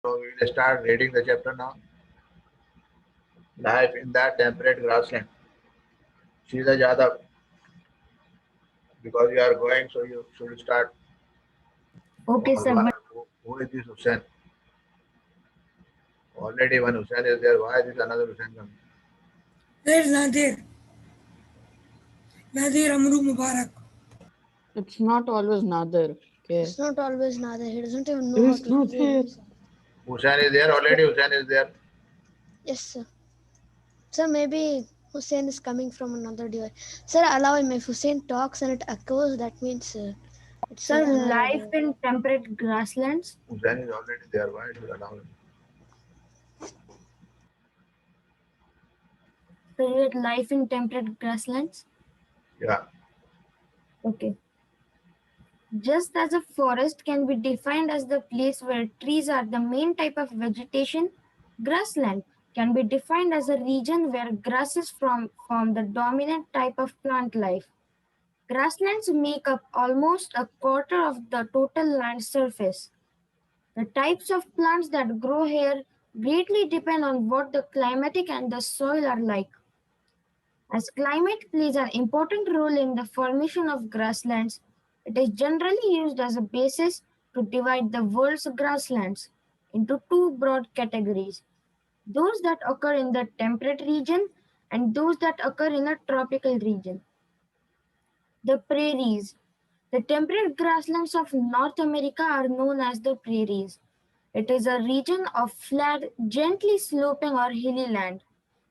So we will start reading the chapter now. Life in that temperate grassland. Sheila Jadhav, because you are going, so you should start. Okay, sir. But Who is this Hussein? Already one Hussein is there. Why is another Hussein coming? There is Nadir. Nadir Amru Mubarak. It's not always Nadir. Okay. it's not always Nader. He doesn't even know It how is to not read. there. Hussein is there. Already Hussein is there. Yes, sir. Sir, maybe Hussein is coming from another device. Sir, allow him. If Hussein talks and it echoes, that means it's Sir, his life in temperate grasslands. Hussein is already there. Why should allow him? So you had life in temperate grasslands. Yeah. Okay. Just as a forest can be defined as the place where trees are the main type of vegetation, grassland can be defined as a region where grasses form the dominant type of plant life. Grasslands make up almost a quarter of the total land surface. The types of plants that grow here greatly depend on what the climatic and the soil are like. As climate plays an important role in the formation of grasslands, it is generally used as a basis to divide the world's grasslands into two broad categories: those that occur in the temperate region and those that occur in a tropical region. The prairies. The temperate grasslands of North America are known as the prairies. It is a region of flat, gently sloping or hilly land.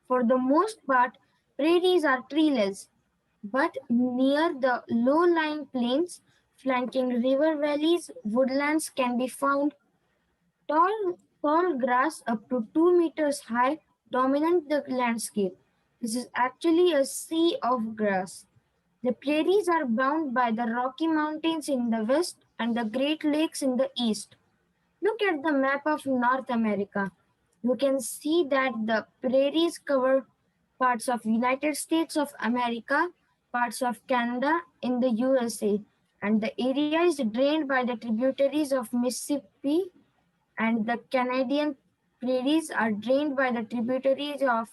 For the most part, prairies are treeless, but near the low-lying plains flanking river valleys, woodlands can be found. Tall grass up to 2 meters high dominate the landscape. This is actually a sea of grass. The prairies are bound by the Rocky Mountains in the west and the Great Lakes in the east. Look at the map of North America. You can see that the prairies cover parts of United States of America, parts of Canada in the USA, and the area is drained by the tributaries of Mississippi, and the Canadian prairies are drained by the tributaries of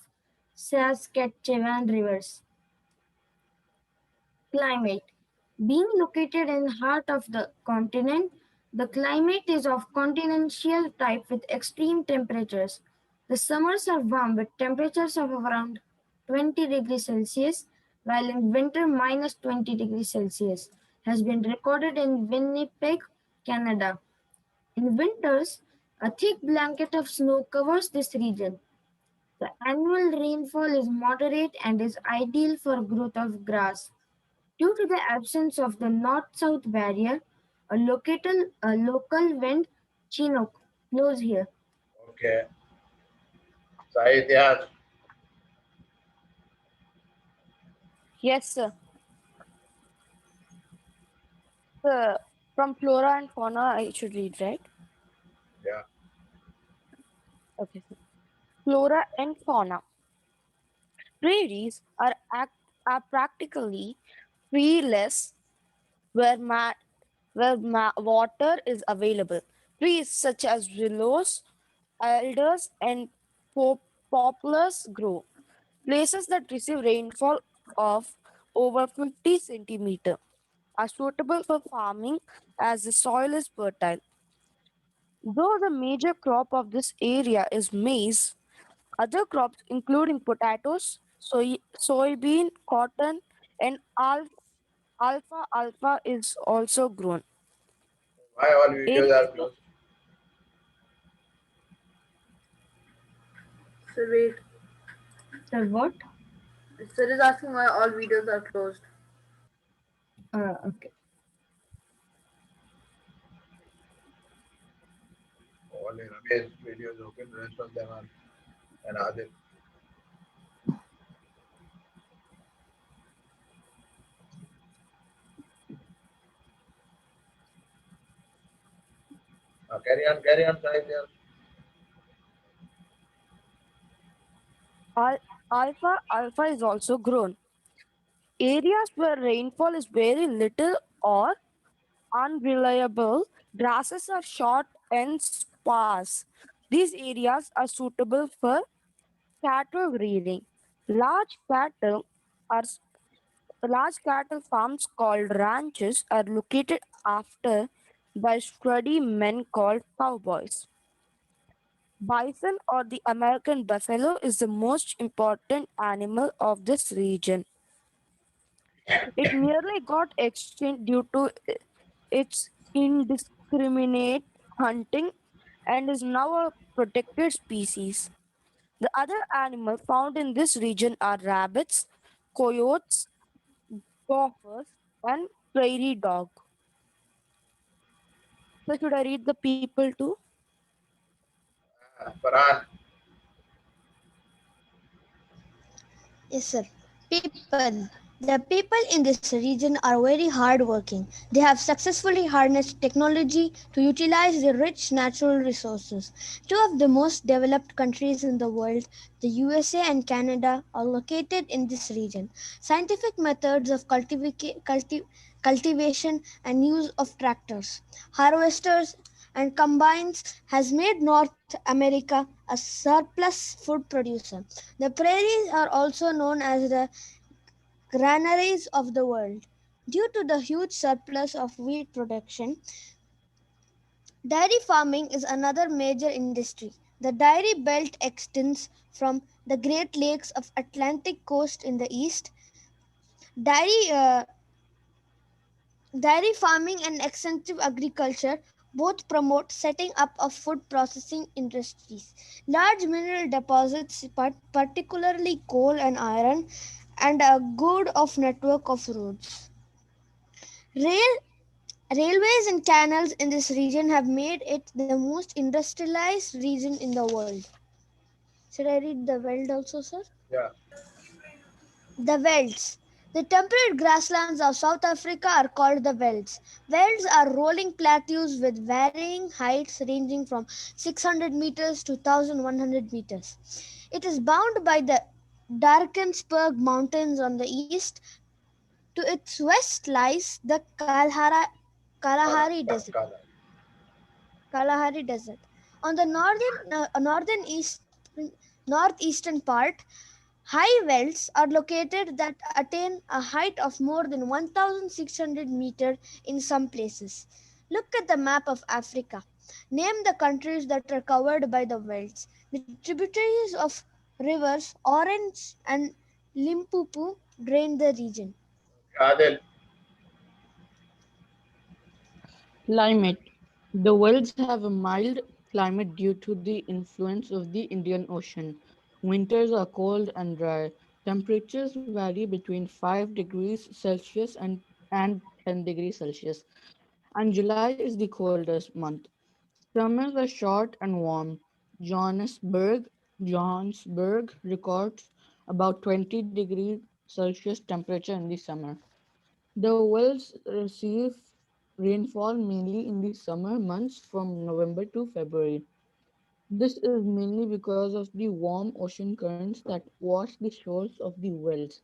Saskatchewan rivers. Climate. Being located in the heart of the continent, the climate is of continental type with extreme temperatures. The summers are warm with temperatures of around 20 degrees Celsius, while in winter minus 20 degrees Celsius has been recorded in Winnipeg, Canada. In winters, a thick blanket of snow covers this region. The annual rainfall is moderate and is ideal for growth of grass. Due to the absence of the north-south barrier, a local wind, Chinook, blows here. Okay. Sahitya. Yes, sir. From flora and fauna, I should read, right? Yeah. Okay. Flora and fauna. Prairies are practically treeless where, water is available. Trees such as willows, alders, and poplars grow. Places that receive rainfall of over 50 centimeter are suitable for farming as the soil is fertile. Though the major crop of this area is maize, other crops including potatoes, soybean, cotton, and alfalfa is also grown. Why all videos Areas are where closed? Sir, wait. Sir, what? Sir is asking why all videos are closed. Okay. Only Ramesh videos open. Rest of them are and Adil. Carry on, Sahitya. alfalfa is also grown. Areas where rainfall is very little or unreliable, grasses are short and pass. These areas are suitable for cattle rearing. Large cattle are large cattle farms called ranches are located after by sturdy men called cowboys. Bison or the American buffalo is the most important animal of this region. It nearly got extinct due to its indiscriminate hunting and is now a protected species. The other animals found in this region are rabbits, coyotes, gophers, and prairie dog. So should I read the people too? Farhan, Yes, sir. People. The people in this region are very hardworking. They have successfully harnessed technology to utilize the rich natural resources. Two of the most developed countries in the world, the USA and Canada, are located in this region. Scientific methods of cultivation and use of tractors, harvesters, and combines has made North America a surplus food producer. The prairies are also known as the granaries of the world. Due to the huge surplus of wheat production, dairy farming is another major industry. The dairy belt extends from the Great Lakes of Atlantic coast in the east. Dairy Dairy farming and extensive agriculture both promote setting up of food processing industries. Large mineral deposits, particularly coal and iron, and a good of network of roads. Rail, Railways and canals in this region have made it the most industrialized region in the world. Should I read the world also, sir? yeah, The velds. The temperate grasslands of South Africa are called the velds. Velds are rolling plateaus with varying heights ranging from 600 meters to 1100 meters. It is bound by the Drakensberg Mountains on the east. To its west lies the Kalahari Desert. Kalahari Desert. On the northeastern part, high wells are located that attain a height of more than 1,600 meters in some places. Look at the map of Africa. Name the countries that are covered by the wells. The tributaries of rivers Orange and Limpopo drain the region. Adil, Climate. The worlds have a mild climate due to the influence of the Indian Ocean. Winters are cold and dry. Temperatures vary between 5 degrees Celsius and 10 degrees Celsius. And July is the coldest month. Summers are short and warm. Johannesburg records about 20 degrees Celsius temperature in the summer. The wells receive rainfall mainly in the summer months from November to February. This is mainly because of the warm ocean currents that wash the shores of the wells.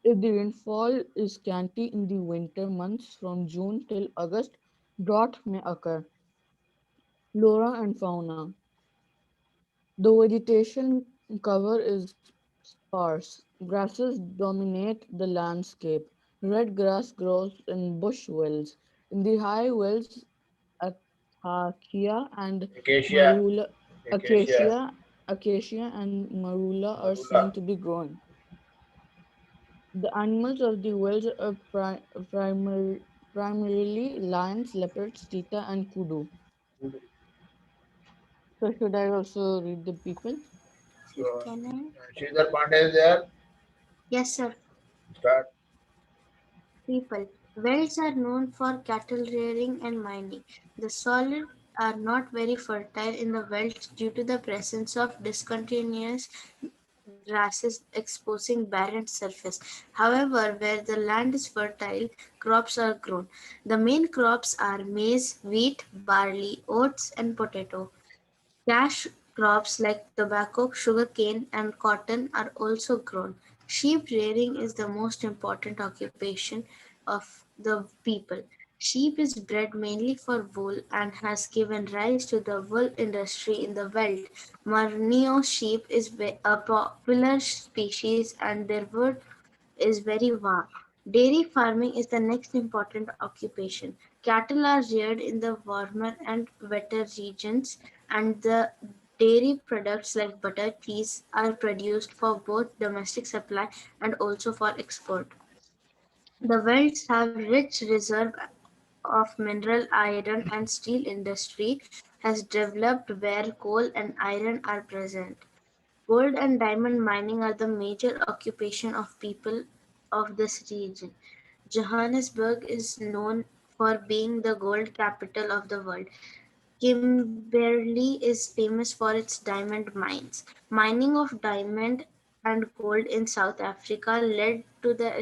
If the rainfall is scanty in the winter months from June till August, drought may occur. Flora and fauna. The vegetation cover is sparse. Grasses dominate the landscape. Red grass grows in bush wells. In the high wells, acacia and Acacia, marula, Acacia, acacia and marula are Marula. seen to be growing. The animals of the wells are primarily lions, leopards, cheetah, and kudu. So should I also read the people? So, Can I? Sridhar Pandey is there. Yes, sir. Start. People. Wells are known for cattle rearing and mining. The soil are not very fertile in the wells due to the presence of discontinuous grasses exposing barren surface. However, where the land is fertile, crops are grown. The main crops are maize, wheat, barley, oats, and potato. Cash crops like tobacco, sugarcane, and cotton are also grown. Sheep rearing is the most important occupation of the people. Sheep is bred mainly for wool and has given rise to the wool industry in the Veld. Borneo sheep is a popular species and their wool is very warm. Dairy farming is the next important occupation. Cattle are reared in the warmer and wetter regions, and the dairy products like butter, cheese are produced for both domestic supply and also for export. The Wells have rich reserve of mineral iron and steel industry has developed where coal and iron are present. Gold and diamond mining are the major occupation of people of this region. Johannesburg is known for being the gold capital of the world. Kimberley is famous for its diamond mines. Mining of diamond and gold in South Africa led to the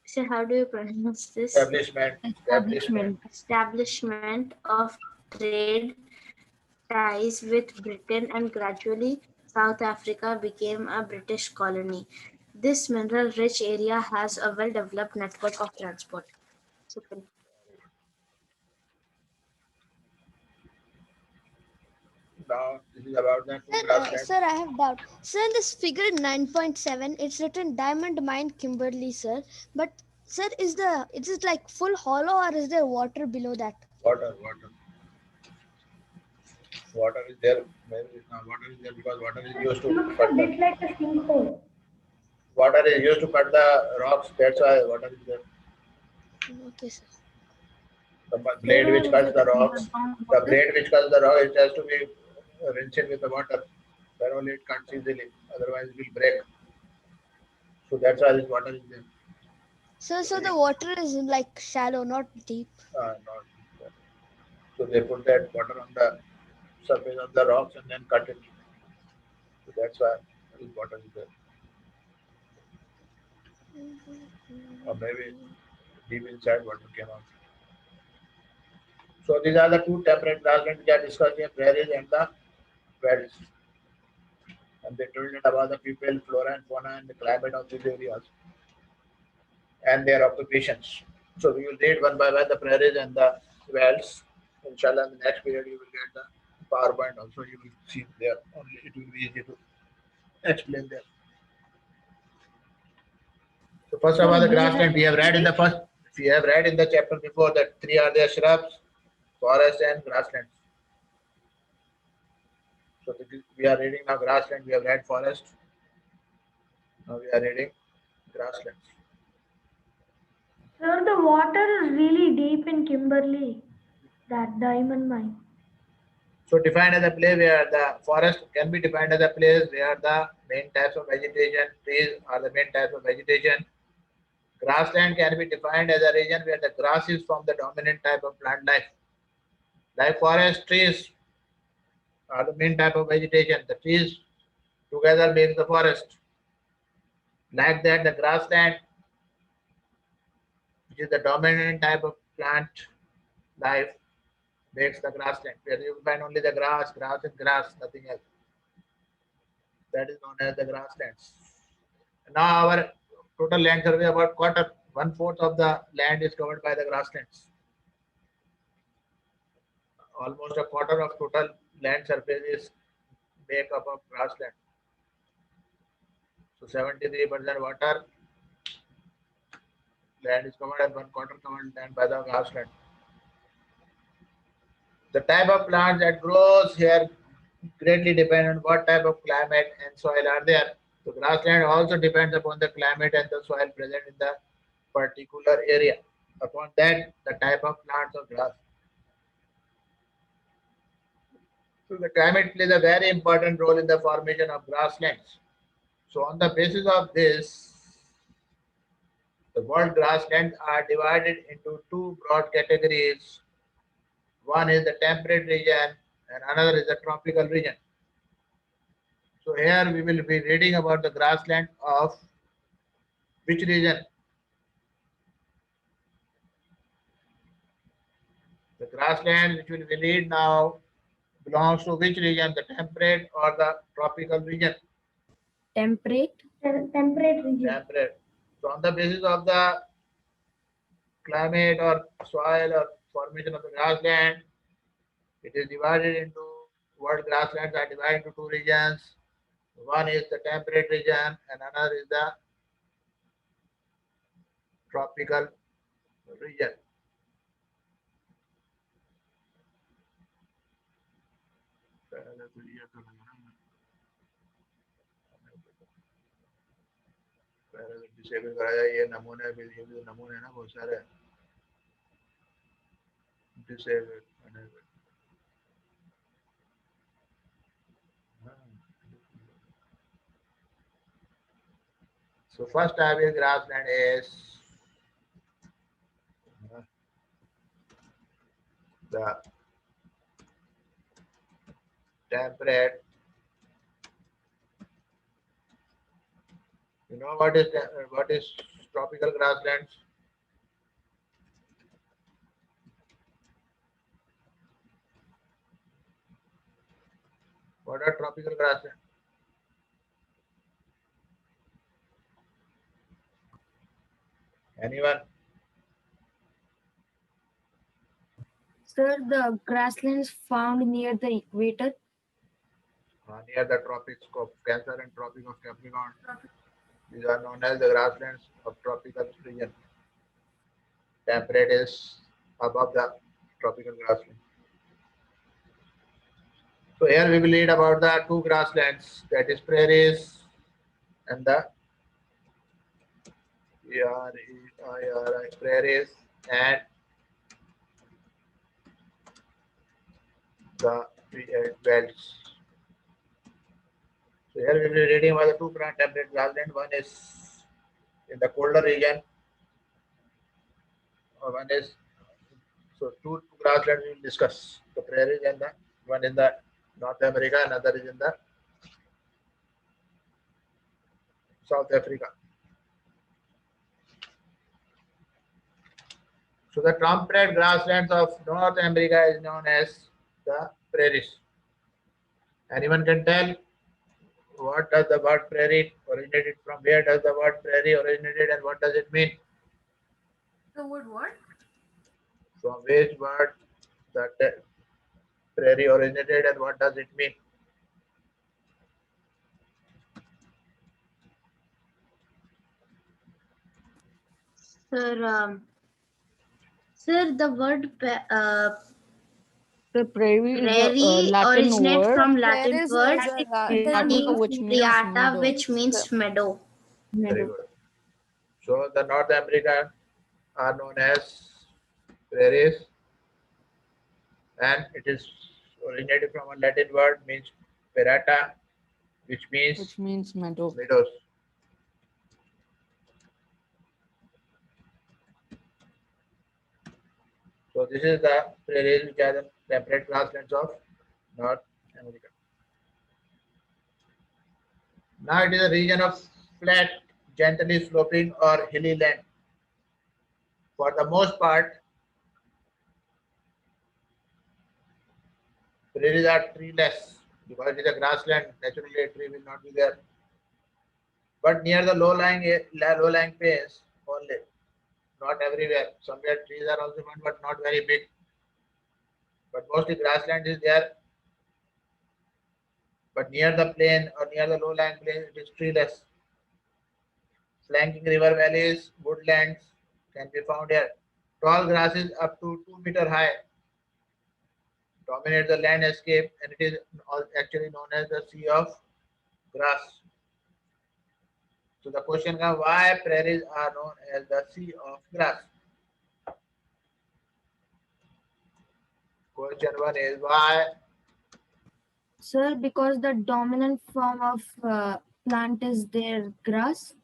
so how do you pronounce this? Establishment of trade ties with Britain, and gradually South Africa became a British colony. This mineral rich area has a well developed network of transport. So, Now this is about the two Sir, grasslands. sir, I have doubt. Sir, in this figure 9.7, it's written Diamond Mine Kimberley, sir. But sir, is it like full hollow or is there water below that? Water is there. Maybe now water is there because water is used to Looks cut a bit like a sinkhole. water is used to cut the rocks. That's why water is there. Okay, sir. The blade which cuts the rocks, the blade which cuts the rock, it has to be rinsed with the water. Then only it cuts easily. Otherwise, it will break. So that's why this water is there. So the water is like shallow, not deep. Not there. So they put that water on the surface of the rocks and then cut it. So that's why this water is there. Or maybe deep inside water came out. So these are the two temperate grasslands which are discussed in prairies and the velds. And they told it about the people, flora and fauna and the climate of these areas and their occupations. So we will read one by one the prairies and the velds. Inshallah, in the next period you will get the PowerPoint also. You will see there. Only it will be easy to explain there. So first of all, the grassland we have read in the first. We have read in the chapter before that three are there: shrubs, forest, and grasslands. So we are reading now grassland. We have read forest. Now we are reading grasslands. Sir, the water is really deep in Kimberley, that diamond mine. So defined as a place where the forest can be defined as a place where the main types of vegetation, trees are the main types of vegetation. Grassland can be defined as a region where the grasses form the dominant type of plant life. Like forest, trees are the main type of vegetation. The trees together make the forest. Like that, the grassland, which is the dominant type of plant life, makes the grassland. Where you find only the grass and grass, nothing else. That is known as the grasslands. Now our total land survey about 1/4 of the land is covered by the grasslands. Almost a quarter of total land surface is made up of grassland. So 73% water land is covered and 1/4 covered land by the grassland. The type of plants that grows here greatly depend on what type of climate and soil are there. So grassland also depends upon the climate and the soil present in the particular area. Upon that, the type of plants of grass. So the climate plays a very important role in the formation of grasslands. So on the basis of this, the world grasslands are divided into two broad categories. One is the temperate region and another is the tropical region. So here we will be reading about the grassland of which region? The grassland which we will read now belongs to which region? The temperate or the tropical region? Temperate region. Temperate. So on the basis of the climate or soil or formation of the grassland. It is divided into world grasslands are divided into two regions. One is the temperate region and another is the tropical region. Disable करा जाए ये नमूने भी नमूने ना बहुत सारे disable so first type of grassland is the temperate. You know what is tropical grasslands? What are tropical grasslands? Anyone? Sir, the grasslands found near the equator. Near the tropics of Cancer and Tropic of Capricorn. These are known as the grasslands of tropical region. Temperate is above the tropical grassland. So here we will read about the two grasslands, that is prairies and the prairies and the belts. So here we will be reading about the two temperate grassland. One is in the colder region. One is so two grasslands we will discuss. The prairies and the one in the North America, another is in the South Africa. So the temperate grasslands of North America is known as the prairies. Anyone can tell what does the word prairie originated from? Where does the word prairie originated and what does it mean? The word what? From which word the prairie originated and what does it mean? Sir, the word The prairie is a prairie Latin originate word. from Latin Prairies word is a Priata, Latin word which means priata, meadow. which means meadow. Very good. So the North American are known as prairies and it is originated from a Latin word means perata, which means meadow. meadows. So this is the prairies which are the temperate grasslands of North America. Now it is a region of flat, gently sloping or hilly land. For the most part, prairies are treeless because it is a grassland. Naturally, a tree will not be there. But near the low-lying plains only, not everywhere. Somewhere trees are also found, but not very big. But mostly grassland is there. But near the plain or near the low-lying plain, it is treeless. Flanking river valleys, woodlands can be found here. Tall grasses up to 2 meter high dominate the landscape, and it is actually known as the sea of grass. So the question comes, why prairies are known as the sea of grass? Question one is why? Sir, because the dominant form of plant is their grass.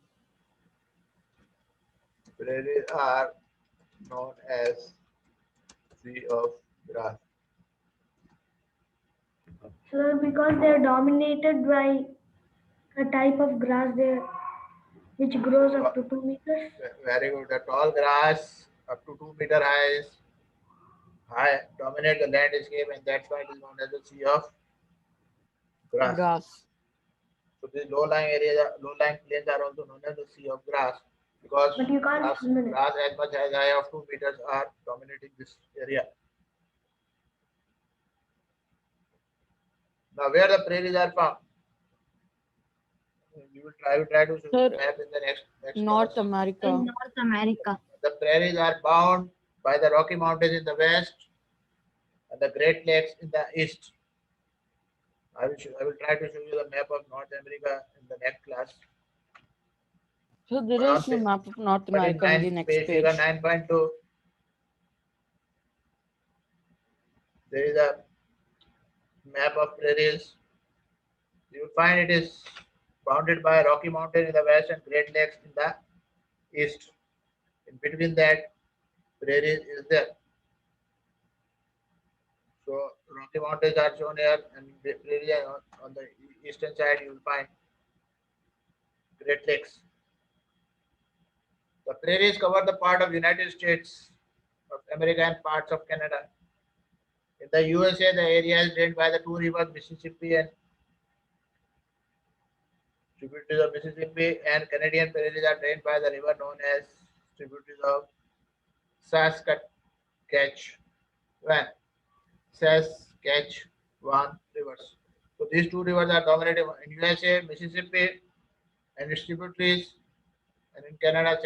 Prairies are known as sea of grass. Sir, because they are dominated by a type of grass there which grows up to 2 meters. Very good. The tall grass up to 2 meter high dominate the landscape, and that's why it is known as the sea of grass. So these low-lying areas, low-lying plains are also known as the sea of grass. because But you can't grass, swim in it. grass as much as high of 2 meters are dominating this area. Now, where the prairies are found, I will try to show you Sir, the map in the next North class. America. In North America. The prairies are bound by the Rocky Mountains in the west and the Great Lakes in the east. I will try to show you the map of North America in the next class. So there But is no map of North but in America in the next figure page. 9.2, there is a map of prairies. You will find it is bounded by Rocky Mountain in the west and Great Lakes in the east. In between that, prairies is there. So Rocky Mountains are shown here, and prairies are on the eastern side. You will find Great Lakes. The prairies cover the part of United States of America and parts of Canada. In the USA, the area is drained by the two rivers Mississippi and tributaries of Mississippi, and Canadian prairies are drained by the river known as tributaries of Saskatchewan. Saskatchewan rivers. So these two rivers are dominating in USA, Mississippi and its tributaries, and in Canada,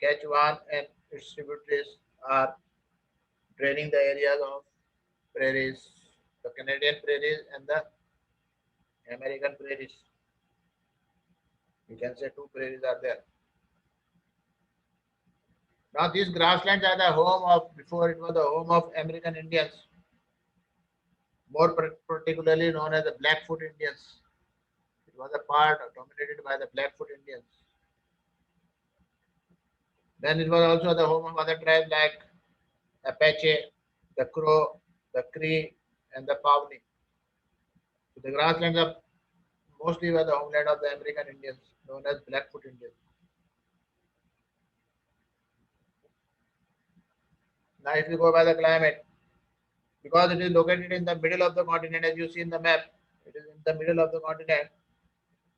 Saskatchewan and its tributaries are draining the areas of prairies, the Canadian prairies and the American prairies. You can say two prairies are there. Now these grasslands are the home of, before it was the home of American Indians, more particularly known as the Blackfoot Indians. It was a part dominated by the Blackfoot Indians. Then it was also the home of other tribes like Apache, the Crow, the Cree, and the Pawnee. So the grasslands are mostly were the homeland of the American Indians, known as Blackfoot Indians. Now, if you go by the climate, because it is located in the middle of the continent, as you see in the map, it is in the middle of the continent.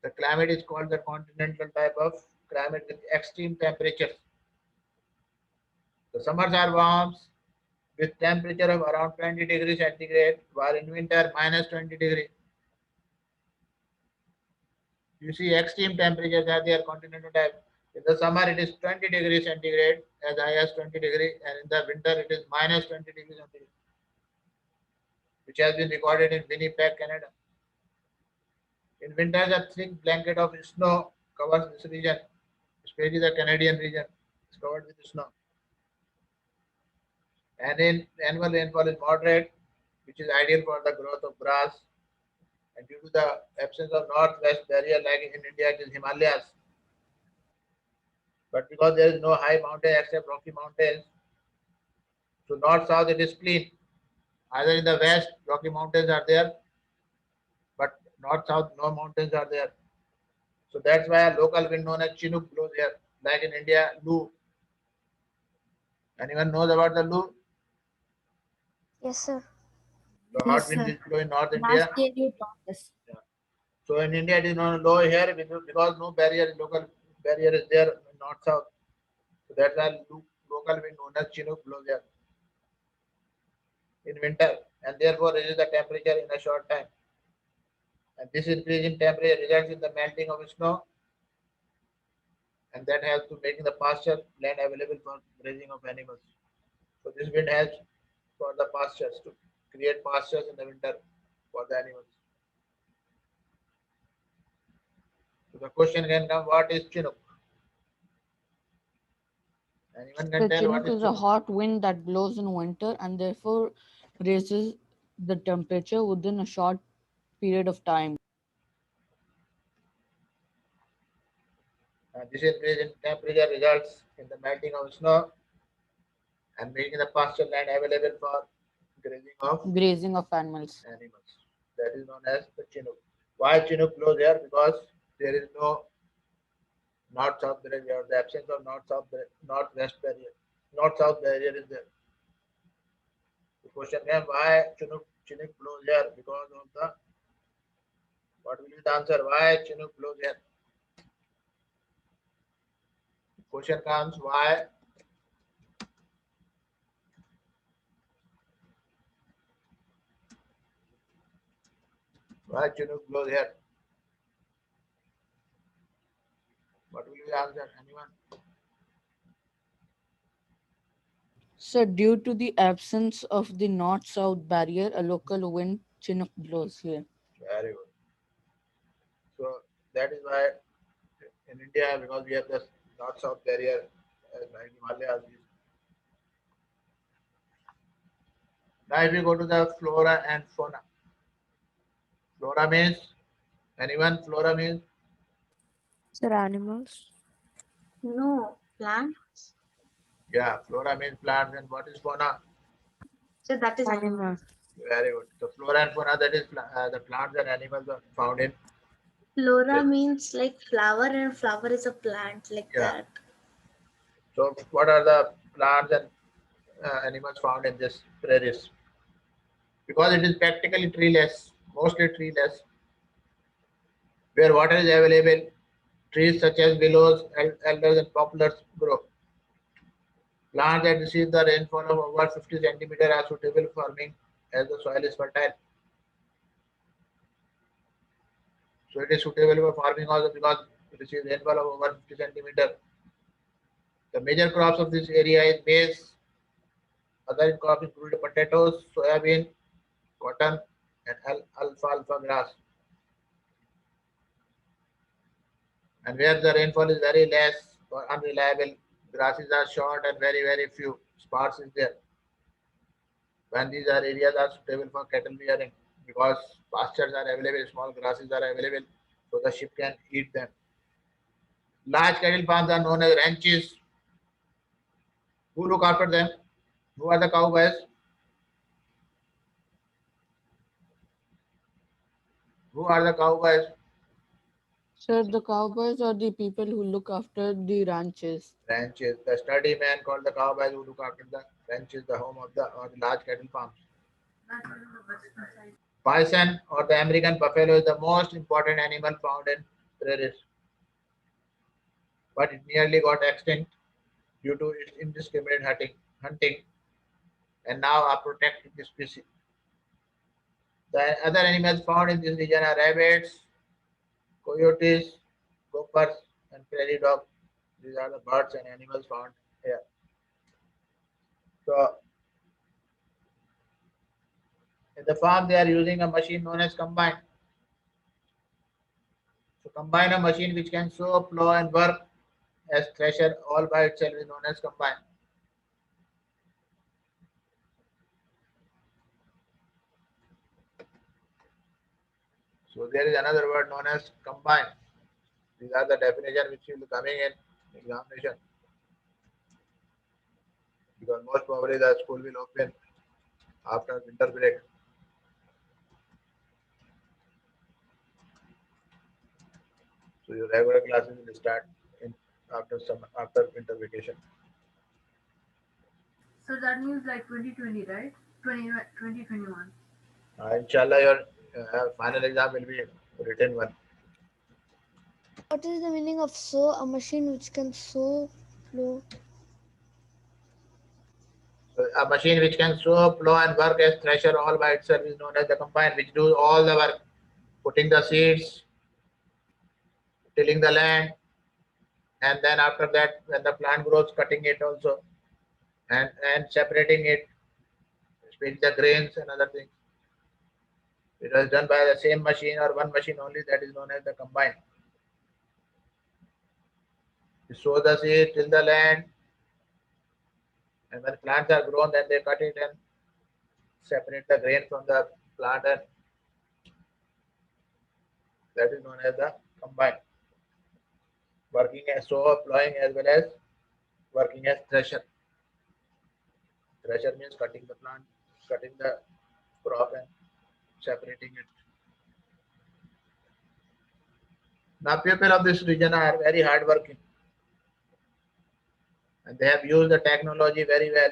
The climate is called the continental type of climate with extreme temperatures. The summers are warm with temperature of around 20 degrees centigrade, while in winter minus 20 degrees. You see extreme temperatures are there continental type. In the summer it is 20 degrees centigrade as high as 20 degrees, and in the winter it is minus 20 degrees centigrade, which has been recorded in Winnipeg, Canada. In winter, a thick blanket of snow covers this region, especially the Canadian region is covered with snow. And in annual rainfall is moderate, which is ideal for the growth of grass. And due to the absence of northwest barrier like in India, it is Himalayas. But because there is no high mountain except Rocky Mountains, so north-south it is clean. Either in the west, Rocky Mountains are there, but north-south no mountains are there. So that's why a local wind known as Chinook blows here. Like in India, Loo. Anyone knows about the Loo? Yes, sir. The Yes, hot wind sir. is blowing North Last India. year you taught us. So in India it is known low here because no barrier, local barrier is there north south. So that's why local wind known as Chinook blows here in winter, and therefore raises the temperature in a short time. And this increase in temperature results in the melting of snow, and that helps to making the pasture land available for grazing of animals. So this wind helps for the pastures to create pastures in the winter for the animals. So the question can come: what is Chinook? Anyone can The tell what Chinook is is a Chinook? hot wind that blows in winter and therefore raises the temperature within a short period of time. This increase in temperature results in the melting of snow and making the pasture land available for Grazing of animals. animals. That is known as the Chinook. Why Chinook blows here? Because there is no north-south barrier, the absence of northwest barrier. North-south barrier is there. The question is why Chinook blows here? Because of the, what will be the answer? Why Chinook blows here? Question comes, why Chinook blows here? What will be the answer? Anyone? So due to the absence of the north-south barrier, a local wind Chinook blows here. Very good. So that is why in India, because we have the north-south barrier, like Himalayas. Now, if we go to the flora and fauna, flora means anyone? Flora means Sir, animals. No, plants. yeah, flora means plants, and what is fauna? So that is Animal. Very good. So flora and fauna, that is the plants and animals are found in. Flora means like flower, and flower is a plant like Yeah. that. So what are the plants and animals found in this prairies? Because it is practically treeless, mostly treeless, where water is available, trees such as willows, elders, and poplars grow. Plants that receive the rainfall of over 50 centimeters are suitable for farming as the soil is fertile. So it is suitable for farming also because it receives rainfall of over 50 centimeters. The major crops of this area is maize. Other crops include potatoes, soybean, cotton, and alfalfa grass. And where the rainfall is very less or unreliable, grasses are short and very few. Sparse is there. When these are areas are suitable for cattle rearing because pastures are available, small grasses are available, so the sheep can eat them. Large cattle farms are known as ranches. Who look after them? Who are the cowboys? Who are the cowboys? Sir, the cowboys are the people who look after the ranches. Ranches. The sturdy man called the cowboys who look after the ranches, the home of the or the large cattle farms. That was on the western side. Bison or the American buffalo is the most important animal found in prairies, but it nearly got extinct due to its indiscriminate hunting, and now are protected species. The other animals found in this region are rabbits, coyotes, gophers, and prairie dog. These are the birds and animals found here. So in the farm, they are using a machine known as combine. So combine a machine which can sow, plow, and work as thresher all by itself is known as combine. So there is another word known as combine. These are the definition which will be coming in examination because most probably the school will open after winter break. So your regular classes will start in after winter vacation. So that means like 2020, right? 2021. Inshallah, your final exam will be written one. What is the meaning of sow? A machine which can sow, plow. So a machine which can sow, plow, and work as thresher all by itself is known as the combine, which do all the work, putting the seeds, tilling the land, and then after that, when the plant grows, cutting it also, and separating it, especially the grains and other things. It was done by the same machine or one machine only, that is known as the combine. You sow the seed, till the land, and when plants are grown, then they cut it and separate the grain from the plant, and that is known as the combine. Working as sower, plowing as well as working as thresher. Thresher means cutting the plant, cutting the crop and separating it. Now people of this region are very hardworking and they have used the technology very well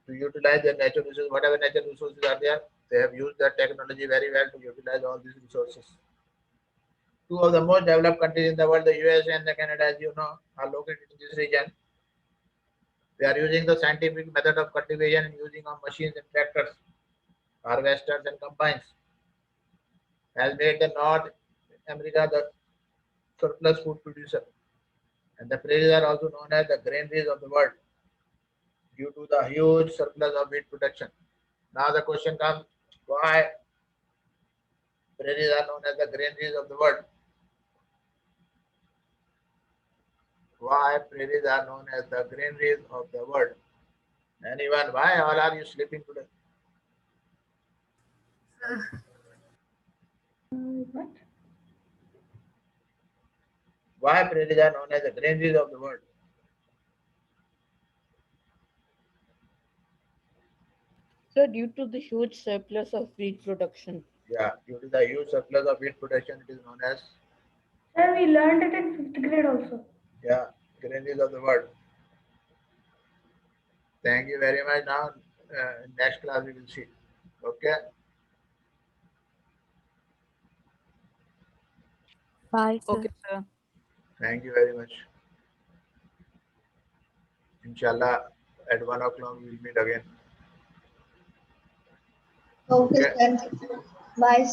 to utilize their natural resources. Whatever natural resources are there, they have used the technology very well to utilize all these resources. Two of the most developed countries in the world, the USA and the Canada, as you know, are located in this region. We are using the scientific method of cultivation and using of machines and tractors, harvesters and combines. Has made the North America the surplus food producer. And the prairies are also known as the granaries of the world due to the huge surplus of wheat production. Now the question comes, why prairies are known as the granaries of the world? Why prairies are known as the granaries of the world? Anyone? Why all are you sleeping today? What? Why prairies are known as the granaries of the world? So due to the huge surplus of wheat production. Yeah, due to the huge surplus of wheat production, it is known as, Sir, we learned it in 5th grade also. yeah, granaries of the world. Thank you very much. Now, next class we will see. Okay. Bye, sir. Okay, sir. Thank you very much. Inshallah, at 1 o'clock we will meet again. Okay, Okay. sir. Bye.